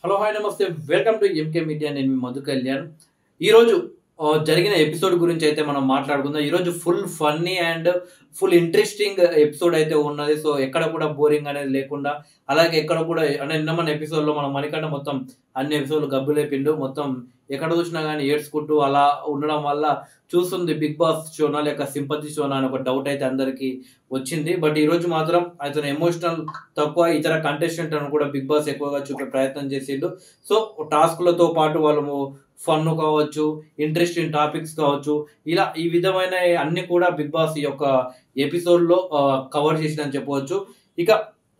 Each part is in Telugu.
హలో హాయ్ నమస్తే వెల్కమ్ టు ఎంకే మీడియా. నేను మీ మధు కళ్యాణ్. ఈరోజు జరిగిన ఎపిసోడ్ గురించి అయితే మనం మాట్లాడుకుందాం. ఈరోజు full funny and full interesting episode అయితే ఉన్నది. సో ఎక్కడ కూడా బోరింగ్ అనేది లేకుండా, అలాగే ఎక్కడ కూడా అంటే నిన్న మన ఎపిసోడ్లో మనం మణికంఠ మొత్తం అన్ని ఎపిసోడ్లు గబ్బులేపిండు. మొత్తం ఎక్కడ చూసినా కానీ ఏడ్చుకుంటూ అలా ఉండడం వల్ల చూస్తుంది బిగ్ బాస్ షోనా లేక సింపతి షోనా అని ఒక డౌట్ అయితే అందరికీ వచ్చింది. బట్ ఈరోజు మాత్రం అతను ఎమోషనల్ తక్కువ, ఇతర కంటెస్టెంట్ అని కూడా బిగ్ బాస్ ఎక్కువగా చూపే ప్రయత్నం చేసిండు. సో టాస్క్లతో పాటు వాళ్ళు ఫన్ కావచ్చు, ఇంట్రెస్టింగ్ టాపిక్స్ కావచ్చు, ఇలా ఈ విధమైన అన్ని కూడా బిగ్ బాస్ ఈ యొక్క ఎపిసోడ్లో కవర్ చేసిందని చెప్పవచ్చు. ఇక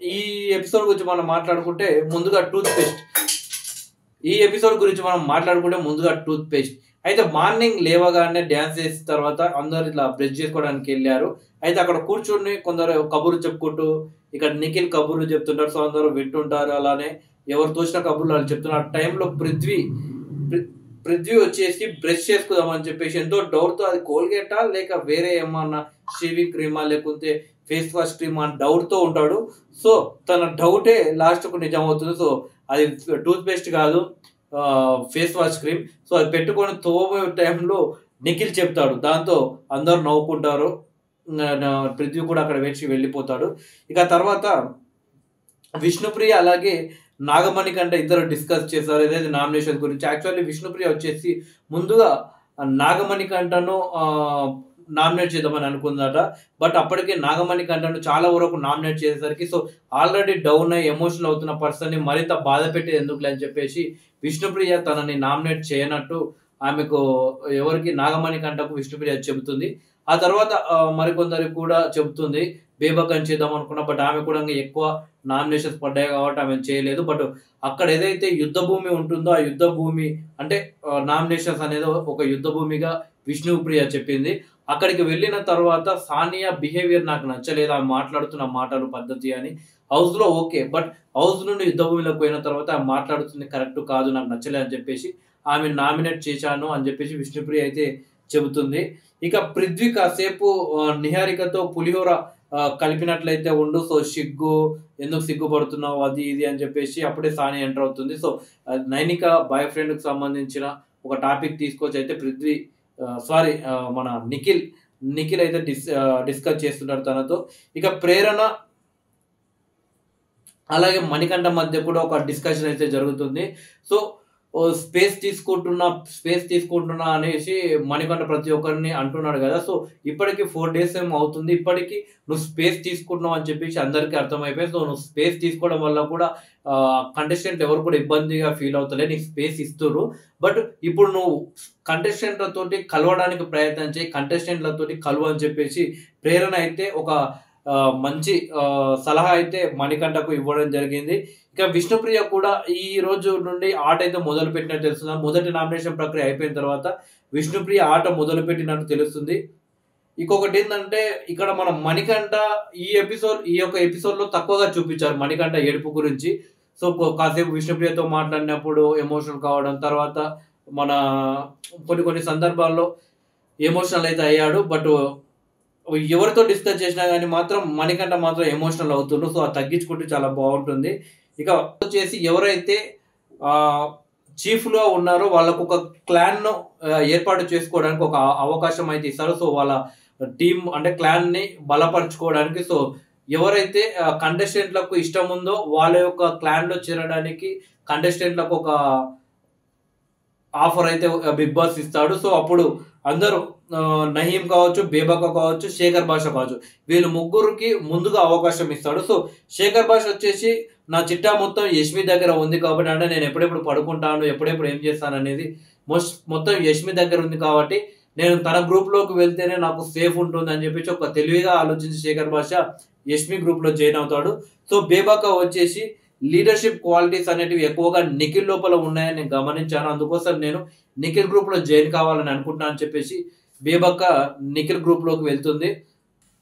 ఈ ఎపిసోడ్ గురించి మనం మాట్లాడుకుంటే ముందుగా టూత్ పేస్ట్. ఈ ఎపిసోడ్ గురించి మనం మాట్లాడుకుంటే ముందుగా టూత్ పేస్ట్ అయితే మార్నింగ్ లేవగానే డ్యాన్స్ చేసిన తర్వాత అందరు ఇట్లా బ్రష్ చేసుకోవడానికి వెళ్ళారు. అయితే అక్కడ కూర్చొని కొందరు కబుర్లు చెప్పుకుంటూ, ఇక్కడ నిఖిల్ కబుర్లు చెప్తుంటారు. సో అందరూ వింటుంటారు. అలానే ఎవరు తోచిన కబుర్లు వాళ్ళు చెప్తున్నారు. ఆ టైంలో పృథ్వీ వచ్చేసి బ్రష్ చేసుకుందామని చెప్పేసి ఎంతో డౌట్తో, అది కోల్గేటా లేక వేరే ఏమన్నా షేవింగ్ క్రీమా లేకుంటే ఫేస్ వాష్ క్రీమా అని డౌట్తో ఉంటాడు. సో తన డౌటే లాస్ట్కు నిజం అవుతుంది. సో అది టూత్ పేస్ట్ కాదు, ఫేస్ వాష్ క్రీమ్. సో అది పెట్టుకొని తోమే టైంలో నిఖిల్ చెప్తాడు. దాంతో అందరూ నవ్వుకుంటారు. పృథ్వీ కూడా అక్కడ వేసి వెళ్ళిపోతాడు. ఇక తర్వాత విష్ణుప్రియ అలాగే నాగమణికంఠ ఇద్దరు డిస్కస్ చేశారు ఏదైతే నామినేషన్ గురించి. యాక్చువల్లీ విష్ణుప్రియ వచ్చేసి ముందుగా నాగమణికంఠను నామినేట్ చేద్దామని అనుకుందట. బట్ అప్పటికే నాగమణికంఠను చాలా వరకు నామినేట్ చేసేసరికి సో ఆల్రెడీ డౌన్ అయ్యి ఎమోషనల్ అవుతున్న పర్సన్ని మరింత బాధ పెట్టేది ఎందుకులే అని చెప్పేసి విష్ణుప్రియ తనని నామినేట్ చేయనట్టు ఆమెకు ఎవరికి నాగమణికంఠకు విష్ణుప్రియ చెబుతుంది. ఆ తర్వాత మరికొందరికి కూడా చెబుతుంది బేబకని చేద్దాం అనుకున్నా. బట్ ఆమె కూడా ఎక్కువ నామినేషన్స్ పడ్డాయి కాబట్టి ఆమె చేయలేదు. బట్ అక్కడ ఏదైతే యుద్ధ భూమి ఉంటుందో ఆ యుద్ధ భూమి అంటే నామినేషన్స్ అనేది ఒక యుద్ధ భూమిగా విష్ణుప్రియ చెప్పింది. అక్కడికి వెళ్ళిన తర్వాత సానియా బిహేవియర్ నాకు నచ్చలేదు, ఆమె మాట్లాడుతున్న మాటలు పద్ధతి అని. హౌస్లో ఓకే, బట్ హౌస్ నుండి యుద్ధ భూమిలోకి పోయిన తర్వాత ఆమె మాట్లాడుతుంది కరెక్ట్ కాదు, నాకు నచ్చలేదు అని చెప్పేసి ఆమె నామినేట్ చేశాను అని చెప్పేసి విష్ణుప్రియ అయితే చెబుతుంది. ఇక పృథ్వీ కాసేపు నిహారికతో పులిహోర కలిపినట్లయితే ఉండు, సో ఎందుకు సిగ్గుపడుతున్నావు అది ఇది అని చెప్పేసి అప్పుడే సాని ఎంటర్ అవుతుంది. సో నైనిక బాయ్ ఫ్రెండ్కి సంబంధించిన ఒక టాపిక్ తీసుకొచ్చి అయితే పృథ్వీ మన నిఖిల్ అయితే డిస్కస్ చేస్తున్నారు తనతో. ఇక ప్రేరణ అలాగే మణికంఠ మధ్య కూడా ఒక డిస్కషన్ అయితే జరుగుతుంది. సో స్పేస్ తీసుకుంటున్నా అనేసి మణికంఠ ప్రతి ఒక్కరిని అంటున్నాడు కదా. సో ఇప్పటికి 4 days ఏమో అవుతుంది, ఇప్పటికీ నువ్వు స్పేస్ తీసుకుంటున్నావు అని చెప్పేసి అందరికీ అర్థమైపోయింది. సో నువ్వు స్పేస్ తీసుకోవడం వల్ల కూడా కంటెస్టెంట్ ఎవరు కూడా ఇబ్బందిగా ఫీల్ అవుతలే, నీకు స్పేస్ ఇస్తున్నారు. బట్ ఇప్పుడు నువ్వు కంటెస్టెంట్లతోటి కలవడానికి ప్రయత్నం చేయి, కంటెస్టెంట్లతోటి కలువు అని చెప్పేసి ప్రేరణ అయితే ఒక మంచి సలహా అయితే మణికంఠకు ఇవ్వడం జరిగింది. ఇక విష్ణుప్రియ కూడా ఈ రోజు నుండి ఆట అయితే మొదలు పెట్టినట్టు తెలుస్తుంది. మొదటి నామినేషన్ ప్రక్రియ అయిపోయిన తర్వాత విష్ణుప్రియ ఆట మొదలు పెట్టినట్టు తెలుస్తుంది. ఇంకొకటి ఏంటంటే ఇక్కడ మనం మణికంఠ ఈ యొక్క ఎపిసోడ్లో తక్కువగా చూపించారు మణికంఠ ఏడుపు గురించి. సో కాసేపు విష్ణుప్రియతో మాట్లాడినప్పుడు ఎమోషనల్ కావడం, తర్వాత మన కొన్ని సందర్భాల్లో ఎమోషనల్ అయితే అయ్యాడు. బట్ ఎవరితో డిస్కస్ చేసినా కానీ మాత్రం మణికంఠ మాత్రం ఎమోషనల్ అవుతుండ్రు. సో అది తగ్గించుకుంటే చాలా బాగుంటుంది. ఇక వచ్చేసి ఎవరైతే చీఫ్లో ఉన్నారో వాళ్ళకు ఒక క్లాన్ను ఏర్పాటు చేసుకోవడానికి ఒక అవకాశం అయితే ఇస్తారు. సో వాళ్ళ టీం అంటే క్లాన్ని బలపరచుకోవడానికి. సో ఎవరైతే కంటెస్టెంట్లకు ఇష్టం ఉందో వాళ్ళ యొక్క క్లాన్లో చేరడానికి కంటెస్టెంట్లకు ఒక ఆఫర్ అయితే బిగ్ బాస్ ఇస్తాడు. సో అప్పుడు అందరూ నహీం కావచ్చు, బేబక కావచ్చు, శేఖర్ భాష కావచ్చు, వీళ్ళు ముగ్గురికి ముందుగా అవకాశం ఇస్తాడు. సో శేఖర్ భాష వచ్చేసి నా చిట్టా మొత్తం యష్మి దగ్గర ఉంది కాబట్టి, అంటే నేను ఎప్పుడెప్పుడు పడుకుంటాను, ఎప్పుడెప్పుడు ఏం చేస్తాను అనేది మొత్తం యష్మి దగ్గర ఉంది కాబట్టి నేను తన గ్రూప్లోకి వెళ్తేనే నాకు సేఫ్ ఉంటుంది అని చెప్పేసి ఒక తెలివిగా ఆలోచించి శేఖర్ భాష యష్మి గ్రూప్లో జాయిన్ అవుతాడు. సో బేబక వచ్చేసి లీడర్షిప్ క్వాలిటీస్ అనేటివి ఎక్కువగా నిఖిల్ లోపల ఉన్నాయని నేను గమనించాను, అందుకోసం నేను నిఖిల్ గ్రూప్లో జాయిన్ కావాలని అనుకుంటున్నాను అని చెప్పేసి బేబక్క నిఖిల్ గ్రూప్లోకి వెళ్తుంది.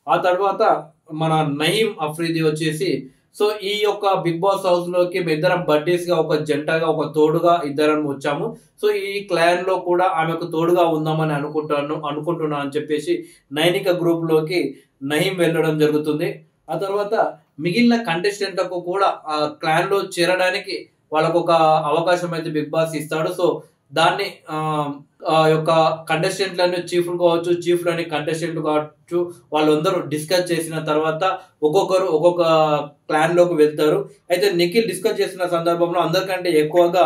ఆ తర్వాత మన నయీం అఫ్రీది వచ్చేసి సో ఈ యొక్క బిగ్ బాస్ హౌస్లోకి ఇద్దరం బడ్డీస్గా, ఒక జంటగా, ఒక తోడుగా ఇద్దరం వచ్చాము. సో ఈ క్లాన్లో కూడా ఆమెకు తోడుగా ఉందామని అనుకుంటున్నాను అని చెప్పేసి నైనిక గ్రూప్లోకి నయీం వెళ్ళడం జరుగుతుంది. ఆ తర్వాత మిగిలిన కంటెస్టెంట్లకు కూడా ఆ క్లాన్లో చేరడానికి వాళ్ళకు ఒక అవకాశం అయితే బిగ్ బాస్ ఇస్తాడు. సో దాన్ని యొక్క కంటెస్టెంట్లను చీఫ్లు కావచ్చు, చీఫ్లని కంటెస్టెంట్లు కావచ్చు, వాళ్ళందరూ డిస్కస్ చేసిన తర్వాత ఒక్కొక్కరు ఒక్కొక్క క్లాన్లోకి వెళ్తారు. అయితే నిఖిల్ డిస్కస్ చేసిన సందర్భంలో అందరికంటే ఎక్కువగా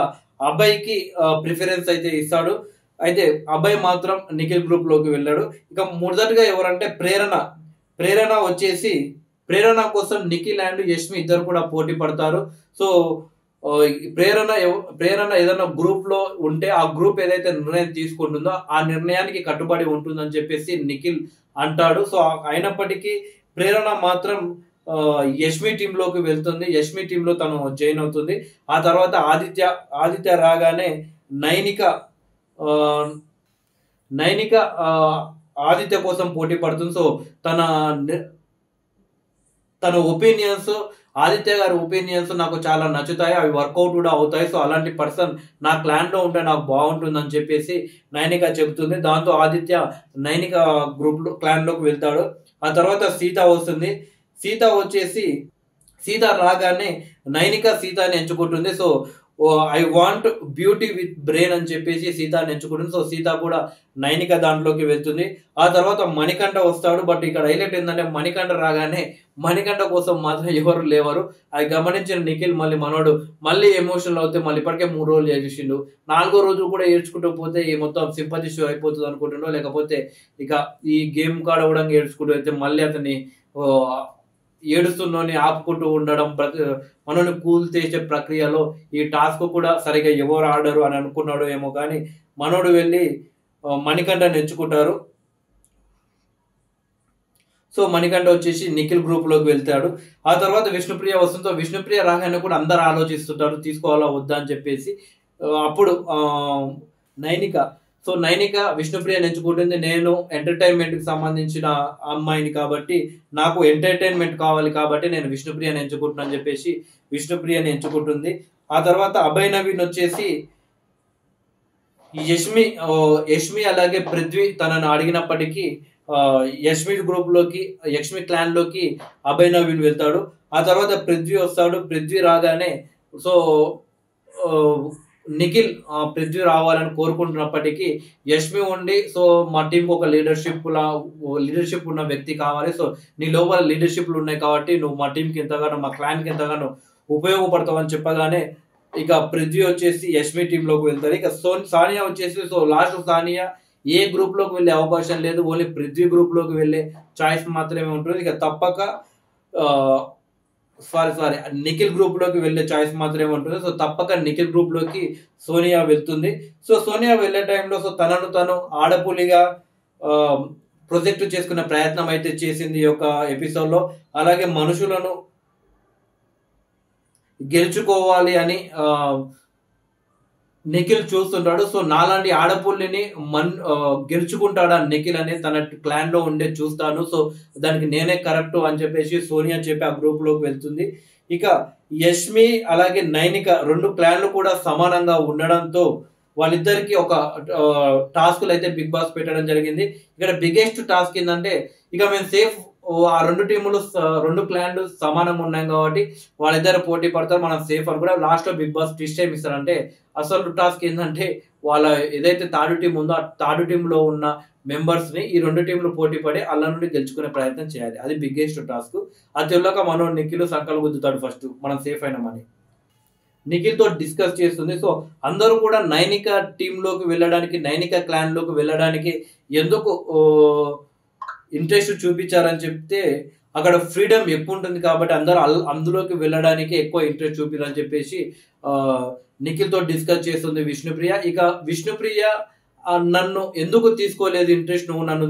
అబ్బాయికి ప్రిఫరెన్స్ అయితే ఇస్తాడు. అయితే అబ్బాయి మాత్రం నిఖిల్ గ్రూప్లోకి వెళ్ళాడు. ఇక మొదటగా ఎవరంటే ప్రేరణ వచ్చేసి ప్రేరణ కోసం నిఖిల్ అండ్ యష్మి ఇద్దరు కూడా పోటీ పడతారు. సో ప్రేరణ ఏదైనా గ్రూప్ లో ఉంటే ఆ గ్రూప్ ఏదైతే నిర్ణయం తీసుకుంటుందో ఆ నిర్ణయానికి కట్టుబడి ఉంటుందని చెప్పేసి నిఖిల్ అంటాడు. సో అయినప్పటికీ ప్రేరణ మాత్రం యష్మి టీంలోకి వెళ్తుంది. యష్మి టీంలో తను జాయిన్ అవుతుంది. ఆ తర్వాత ఆదిత్య రాగానే నైనిక ఆదిత్య కోసం పోటీ పడుతుంది. సో తన ఒపీనియన్స్, ఆదిత్య గారి ఒపీనియన్స్ నాకు చాలా నచ్చుతాయి, అవి వర్కౌట్ కూడా అవుతాయి. సో అలాంటి పర్సన్ నా క్లాన్లో ఉంటే నాకు బాగుంటుంది అని చెప్పేసి నైనిక చెబుతుంది. దాంతో ఆదిత్య నైనిక క్లాన్లోకి వెళ్తాడు. ఆ తర్వాత సీత వస్తుంది. సీత రాగానే నైనిక సీతని ఎంచుకుంటుంది. So I want beauty with brain అని చెప్పేసి సీతాని ఎంచుకుంటుంది. సో సీత కూడా నైనిక దాంట్లోకి వెళ్తుంది. ఆ తర్వాత మణికంఠ వస్తాడు. బట్ ఇక్కడ హైలైట్ ఏంటంటే మణికంఠ రాగానే మణికంఠ కోసం మాత్రం ఎవరు లేవరు. అది గమనించిన నిఖిల్ మళ్ళీ ఎమోషనల్ అవుతే మళ్ళీ ఇప్పటికే 3 రోజులు చేసిండు, 4వ రోజు కూడా ఏడ్చుకుంటూ పోతే ఈ మొత్తం సింపతి షో అయిపోతుంది అనుకుంటుండో, లేకపోతే ఇక ఈ గేమ్ కాడ కూడా ఏడ్చుకుంటూ అయితే మళ్ళీ అతన్ని ఏడుస్తున్నోని ఆపుకుంటూ ఉండడం, మనల్ని కూల్ చేసే ప్రక్రియలో ఈ టాస్క్ కూడా సరిగా ఎవరు ఆడరు అని అనుకున్నాడో ఏమో కానీ మనోడు వెళ్ళి మణికంఠని ఎంచుకుంటారు. సో మణికంఠ వచ్చేసి నిఖిల్ గ్రూప్లోకి వెళ్తాడు. ఆ తర్వాత విష్ణుప్రియ వస్తుందో విష్ణుప్రియ రాగానే కూడా అందరు ఆలోచిస్తుంటారు తీసుకోవాలా వద్దా అని చెప్పేసి. అప్పుడు నైనిక విష్ణుప్రియని ఎంచుకుంటుంది. నేను ఎంటర్టైన్మెంట్కి సంబంధించిన అమ్మాయిని కాబట్టి నాకు ఎంటర్టైన్మెంట్ కావాలి కాబట్టి నేను విష్ణుప్రియని ఎంచుకుంటున్నాను అని చెప్పేసి విష్ణుప్రియని ఎంచుకుంటుంది. ఆ తర్వాత అభయ్ నవీన్ వచ్చేసి యష్మి అలాగే పృథ్వీ తనను అడిగినప్పటికీ యష్మి క్లాన్లోకి అభయ్ నవీన్ వెళ్తాడు. ఆ తర్వాత పృథ్వీ వస్తాడు. పృథ్వీ రాగానే సో నిఖిల్ పృథ్వీ రావాలని కోరుకుంటున్నప్పటికీ యష్మి ఉండి సో మా టీంకి ఒక లీడర్షిప్ ఉన్న వ్యక్తి కావాలి, సో నీ లోపల లీడర్షిప్లు ఉన్నాయి కాబట్టి నువ్వు మా టీంకి ఎంతగానో మా క్లాన్కి ఎంతగానో ఉపయోగపడతావు అని చెప్పగానే ఇక పృథ్వీ వచ్చేసి యష్మి టీంలోకి వెళ్తారు. ఇక సానియా వచ్చేసి సో లాస్ట్ సానియా ఏ గ్రూప్లోకి వెళ్ళే అవకాశం లేదు, ఓన్లీ పృథ్వీ గ్రూప్లోకి వెళ్ళే ఛాయిస్ మాత్రమే ఉంటుంది. ఇక తప్పక నిఖిల్ గ్రూప్లోకి వెళ్ళే ఛాయిస్ మాత్రమే ఉంటుంది. సో తప్పక నిఖిల్ గ్రూప్లోకి సోనియా వెళ్తుంది. సో సోనియా వెళ్ళే టైంలో సో తనను తను ఆడపులిగా ప్రొజెక్ట్ చేసుకునే ప్రయత్నం అయితే చేసింది ఈ యొక్క ఎపిసోడ్లో. అలాగే మనుషులను గెలుచుకోవాలి అని నిఖిల్ చూస్తుంటాడు. సో నాలాంటి ఆడపుల్లిని గెలుచుకుంటాడా నిఖిల్ అని తన క్లాన్ లో ఉండే చూస్తాను, సో దానికి నేనే కరెక్ట్ అని చెప్పేసి సోనియా చెప్పి ఆ గ్రూప్ లోకి వెళ్తుంది. ఇక యష్మి అలాగే నైనిక 2 క్లాన్లు కూడా సమానంగా ఉండడంతో వాళ్ళిద్దరికి ఒక టాస్క్లు అయితే బిగ్ బాస్ పెట్టడం జరిగింది. ఇక్కడ బిగ్గెస్ట్ టాస్క్ ఏంటంటే ఇక మేము సేఫ్, ఆ 2 క్లాన్లు సమానంగా ఉన్నాయి కాబట్టి వాళ్ళిద్దరు పోటీ పడతారు, మనం సేఫ్ అని కూడా. లాస్ట్ లో బిగ్ బాస్ ట్విస్ట్ ఏమి ఇస్తారంటే అసలు టాస్క్ ఏంటంటే వాళ్ళ ఏదైతే థర్డ్ టీం ఉందో ఆ థర్డ్ టీంలో ఉన్న మెంబర్స్ ని ఈ 2 టీంలు పోటీ పడి అల్ల నుండి గెలుచుకునే ప్రయత్నం చేయాలి. అది బిగ్గెస్ట్ టాస్క్. అది తెలియక మనం నిఖిల్ సంకలు గుద్దుతాడు ఫస్ట్ మనం సేఫ్ అయినామని. నిఖిల్ తో డిస్కస్ చేస్తుంది. సో అందరూ కూడా నైనిక టీంలోకి వెళ్ళడానికి, నైనిక క్లాన్ లోకి వెళ్ళడానికి ఎందుకు ఇంట్రెస్ట్ చూపించారని చెప్తే అక్కడ ఫ్రీడమ్ ఎక్కువ ఉంటుంది కాబట్టి అందరూ అందులోకి వెళ్ళడానికి ఎక్కువ ఇంట్రెస్ట్ చూపిరని చెప్పేసి నిఖిల్ తో డిస్కస్ చేస్తుంది విష్ణుప్రియ. ఇక విష్ణుప్రియ నన్ను ఎందుకు తీసుకోలేదు ఇంట్రెస్ట్, నువ్వు నన్ను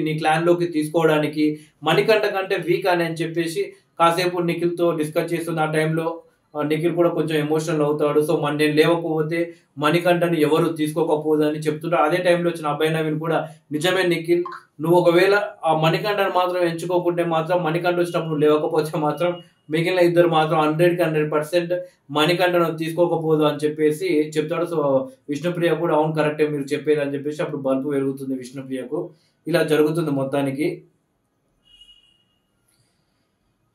నీ క్లాన్ లోకి తీసుకోవడానికి, మణికంఠ కంటే వీక్ అని చెప్పేసి కాసేపు నిఖిల్ తో డిస్కస్ చేస్తుంది. ఆ టైంలో నిఖిల్ కూడా కొంచెం ఎమోషనల్ అవుతాడు. సో నేను లేవకపోతే మణికంఠని ఎవరు తీసుకోకపోదని చెప్తుంటారు. అదే టైంలో వచ్చిన అభయ్ నవీన్ కూడా నిజమే నిఖిల్, నువ్వు ఒకవేళ ఆ మణికంఠని మాత్రం ఎంచుకోకుంటే మాత్రం, మణికంఠ వచ్చినప్పుడు నువ్వు లేవకపోతే మాత్రం మిగిలిన ఇద్దరు మాత్రం 100% మణికంఠను తీసుకోకపోదు అని చెప్పేసి చెప్తాడు. సో విష్ణుప్రియ కూడా అవును కరెక్టే మీరు చెప్పేది అని చెప్పేసి అప్పుడు బల్బు వెలుగుతుంది విష్ణుప్రియకు. ఇలా జరుగుతుంది మొత్తానికి.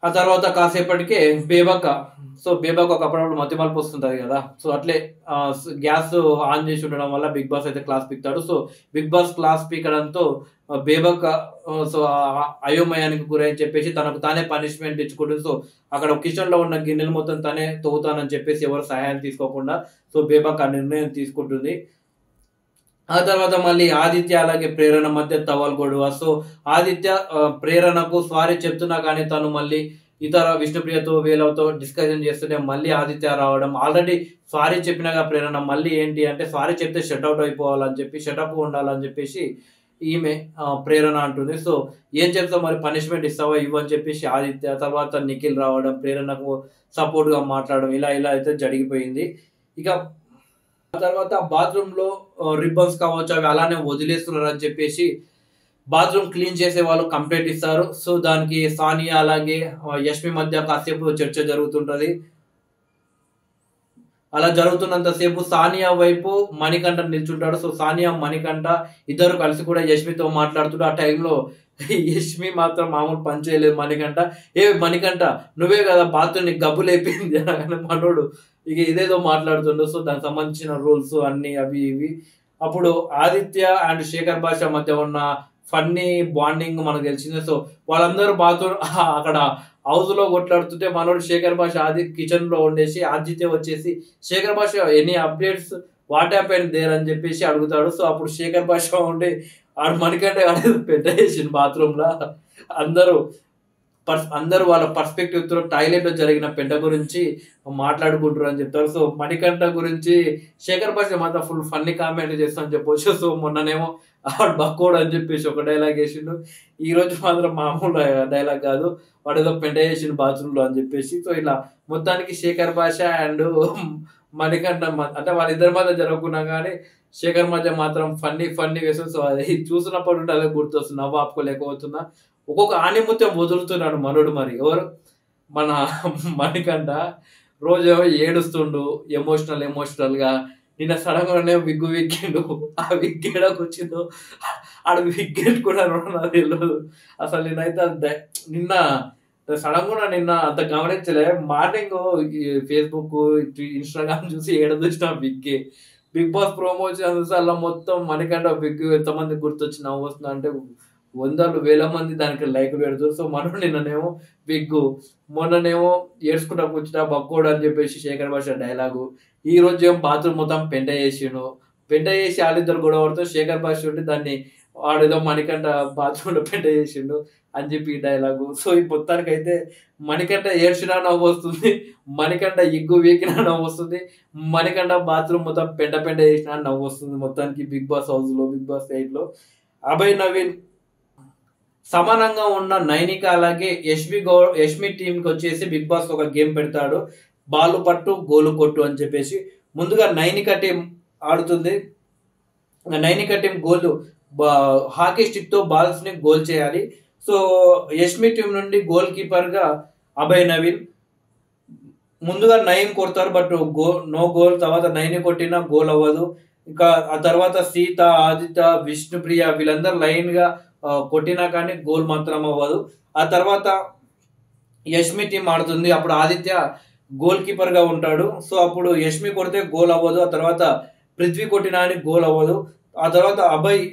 ఆ తర్వాత కాసేపటికే బేబక్క. సో, బేబక్కకి అప్పుడప్పుడు మతిమరుపు వస్తుంటది గదా! సో, అట్లే గ్యాస్ ఆన్ చేసి ఉండడం వల్ల బిగ్ బాస్ అయితే క్లాస్ పీకుతాడు. సో, బిగ్ బాస్ క్లాస్ పీకడంతో బేబక్క సో, అయోమయానికి గురని చెప్పేసి తనకు తానే పనిష్మెంట్ ఇచ్చుకుంటుంది. సో, అక్కడ కిచెన్‌లో ఉన్న గిన్నెలు మొత్తం తనే తోముతానని చెప్పేసి ఎవరి సహాయం తీసుకోకుండా సో, బేబక్క ఆ నిర్ణయం తీసుకుంటుంది. ఆ తర్వాత మళ్ళీ ఆదిత్య అలాగే ప్రేరణ మధ్య టవల్ గొడవ. సో, ఆదిత్య ప్రేరణకు సారీ చెప్తున్నా కానీ తను మళ్ళీ ఇతర విష్ణుప్రియతో వీళ్ళతో డిస్కషన్ చేస్తుంటే మళ్ళీ ఆదిత్య రావడం. ఆల్రెడీ సారీ చెప్పినగా ప్రేరణ మళ్ళీ ఏంటి అంటే సారీ చెప్తే షట్ ఔట్ అయిపోవాలని చెప్పి షటప్ ఉండాలని చెప్పేసి ఈమె ప్రేరణ అంటుంది. సో, ఏం చెప్తావు మరి పనిష్మెంట్ ఇస్తావా ఇవ్వు అని చెప్పేసి ఆదిత్య తర్వాత నిఖిల్ రావడం, ప్రేరణకు సపోర్ట్‌గా మాట్లాడడం ఇలా అయితే జరిగిపోయింది. ఇక ఆ తర్వాత బాత్రూమ్‌లో రిబ్బన్స్ కావచ్చు అవి అలానే వదిలేస్తున్నారని చెప్పేసి బాత్రూమ్ క్లీన్ చేసే వాళ్ళు కంప్లెయింట్ ఇస్తారు. సో, దానికి సానియా అలాగే యష్మి మధ్య కాసేపు చర్చ జరుగుతుంటది. అలా జరుగుతున్నంత సేపు సానియా వైపు మణికంఠ నిల్చుంటాడు. సో, సానియా, మణికంఠ ఇద్దరు కలిసి కూడా యష్మితో మాట్లాడుతుంటే ఆ టైంలో యష్మి మాత్రం మామూలు పని చేయలేదు మణికంఠ. "ఏ మణికంఠ నువ్వే కదా బాత్రూమ్ నీకు గబ్బు లేపింది" అనగానే మనోడు ఇక ఇదేదో మాట్లాడుతుండు. సో, దానికి సంబంధించిన రూల్స్ అన్నీ అవి ఇవి. అప్పుడు ఆదిత్య అండ్ శేఖర్ భాష మధ్య ఉన్న ఫన్నీ బాండింగ్ మనకు తెలిసిందే. సో, వాళ్ళందరూ బాత్రూమ్ అక్కడ హౌస్‌లో కొట్లాడుతుంటే మనోడు శేఖర్ భాష కిచెన్‌లో ఉండేసి ఆదిత్య వచ్చేసి Shekhar Basha any updates what happened there అని చెప్పేసి అడుగుతాడు. సో, అప్పుడు శేఖర్ భాష ఉండి ఆడు మణికంఠ ఆడేదో పెట్టేసిండు బాత్రూమ్‌ల. అందరూ అందరూ వాళ్ళ పర్స్పెక్టివ్‌తో టాయిలెట్‌లో జరిగిన పెంట గురించి మాట్లాడుకుంటారు అని చెప్తారు. సో, మణికంఠ గురించి శేఖర్ భాష మాత్రం ఫుల్ ఫన్నీ కామెంట్ చేస్తా అని చెప్పొచ్చు. సో, మొన్ననేమో ఆడు బక్కోడు అని చెప్పేసి ఒక డైలాగ్ ఏసిండు. ఈరోజు మాత్రం మామూలు డైలాగ్ కాదు. వాడేదో పెంట చేసిండు బాత్రూమ్‌లో అని చెప్పేసి. సో, ఇలా మొత్తానికి శేఖర్ భాష అండ్ మణికంఠ అంటే వాళ్ళిద్దరి మధ్య జరగకున్నా గానీ శేఖర్ మధ్య మాత్రం ఫన్నీ వేస్తుంది. సో, అది చూసినప్పటి నుండి అదే గుర్తొస్తుంది. నవ్వు ఆపుకోలేకపోతున్నా. ఒక్కొక్క ఆణిముత్యం వదులుతున్నాడు మనోడు మరి. ఎవరు? మన మణికంఠ. రోజేమో ఏడుస్తుండు ఎమోషనల్‌గా. నిన్న సడన్‌గానే విగ్గు విక్కిండు. ఆ విగ్ ఏడకొచ్చిందో ఆడ విగ్ ఎట్టుకున్నాడో నాకు తెల్వదు. అసలు నేనైతే నిన్న సడన్‌గా నిన్న అంత గమనించలే. మార్నింగు ఈ ఫేస్‌బుక్కు, ఇన్‌స్టాగ్రామ్ చూసి ఏడ చూసినా విగ్గే. బిగ్ బాస్ ప్రోమోషన్ చూసి అల్ల మొత్తం మణికంఠ విగ్ ఎంతమందికి గుర్తొచ్చి నవ్వొస్తుందంటే వందలు వేల మంది దానికి లైక్‌లు పెడుతుర్రు. సో, మనోడు నిన్ననేమో విగ్గు, మొన్ననేమో ఏడ్చుకుంటా కూర్చుంటా బక్కోడు అని చెప్పేసి శేఖర్ భాష డైలాగు. ఈరోజేమో బాత్రూమ్ మొత్తం పెంట చేసిండు. పెంట చేసి ఆళ్ళిద్దరు గొడవ పడుతూ శేఖర్ భాష ఉండి దాన్ని వాడేదో మణికంఠ బాత్రూమ్‌లో పెంట చేసిండు అని చెప్పి ఈ డైలాగు. సో, ఈ మొత్తానికైతే మణికంఠ ఏడ్చినా నవ్వొస్తుంది. మణికంఠ ఇగ్గు వీకినా నవ్వొస్తుంది. మణికంఠ బాత్రూమ్ మొత్తం పెంట చేసినా నవ్వొస్తుంది. మొత్తానికి బిగ్ బాస్ హౌస్‌లో, బిగ్ బాస్ 8లో అభయ్ నవీన్ సమానంగా ఉన్న నైనిక అలాగే యష్మి టీమ్‌కొచ్చేసి బిగ్ బాస్ ఒక గేమ్ పెడతాడు. బాలు పట్టు, గోలు కొట్టు అని చెప్పేసి. ముందుగా నైనిక టీమ్ ఆడుతుంది. నైనిక టీమ్ హాకీ స్టిక్‌తో బాల్స్‌ని గోల్ చేయాలి. సో, యష్మి టీమ్ నుండి గోల్ కీపర్‌గా అభయ్ నవీన్. ముందుగా నయీం కొడతారు. But no goal. తర్వాత నయీని కొట్టినా గోల్ అవ్వదు. ఇంకా ఆ తర్వాత సీత, ఆదిత్య, విష్ణుప్రియ వీళ్ళందరూ లైన్‌గా కొట్టినా కానీ గోల్ మాత్రం అవ్వదు. ఆ తర్వాత యష్మి టీమ్ ఆడుతుంది. అప్పుడు ఆదిత్య గోల్ కీపర్‌గా ఉంటాడు. సో, అప్పుడు యష్మి కొడితే గోల్ అవ్వదు. ఆ తర్వాత పృథ్వీ కొట్టినా కానీ గోల్ అవ్వదు. ఆ తర్వాత అభయ్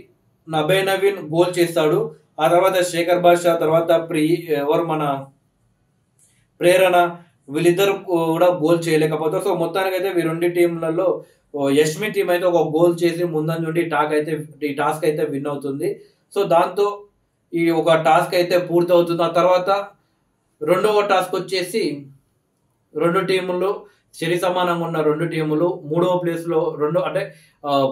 నవీన్ గోల్ చేస్తాడు. ఆ తర్వాత శేఖర్ భాష, తర్వాత ఎవరు మన ప్రేరణ వీళ్ళిద్దరు కూడా గోల్ చేయలేకపోతారు. సో, మొత్తానికైతే ఈ 2 టీమ్‌లలో యష్మి టీమ్ అయితే ఒక గోల్ చేసి ముందంజుండి ఈ టాస్క్ అయితే విన్ అవుతుంది. సో, దాంతో ఈ ఒక టాస్క్ అయితే పూర్తవుతుంది. ఆ తర్వాత రెండవ టాస్క్ వచ్చేసి 2 టీములు సరి సమానంగా ఉన్న 2 టీములు మూడవ ప్లేస్‌లో అంటే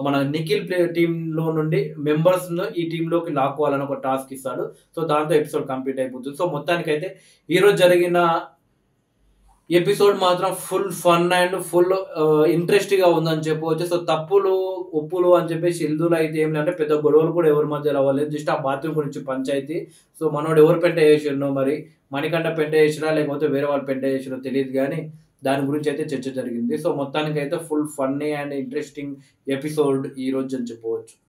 మన నిఖిల్ టీమ్‌లో నుండి మెంబర్స్‌ను ఈ టీమ్‌లోకి లాక్కోవాలని ఒక టాస్క్ ఇస్తాడు. సో, దాంతో ఎపిసోడ్ కంప్లీట్ అయిపోతుంది. సో, మొత్తానికైతే ఈరోజు జరిగిన ఎపిసోడ్ మాత్రం ఫుల్ ఫన్ అండ్ ఫుల్ ఇంట్రెస్టింగ్‌గా ఉందని చెప్పవచ్చు. సో, తప్పులు, ఒప్పులు అని చెప్పేసి ఇందులో అయితే ఏం లేదంటే పెద్ద గొడవలు కూడా ఎవరి మధ్యలో అవ్వలేదు. జస్ట్ ఆ బాత్రూమ్ గురించి పంచాయతీ. సో, మనోడు ఎవరు పెంట చేసిండో మరి మణికంఠ పెంట చేసినా లేకపోతే వేరే వాళ్ళు పెంట చేసినో తెలీదు గానీ దాని గురించి అయితే చర్చ జరిగింది. సో, మొత్తానికైతే full funny and interesting episode ఈరోజు అని చెప్పవచ్చు.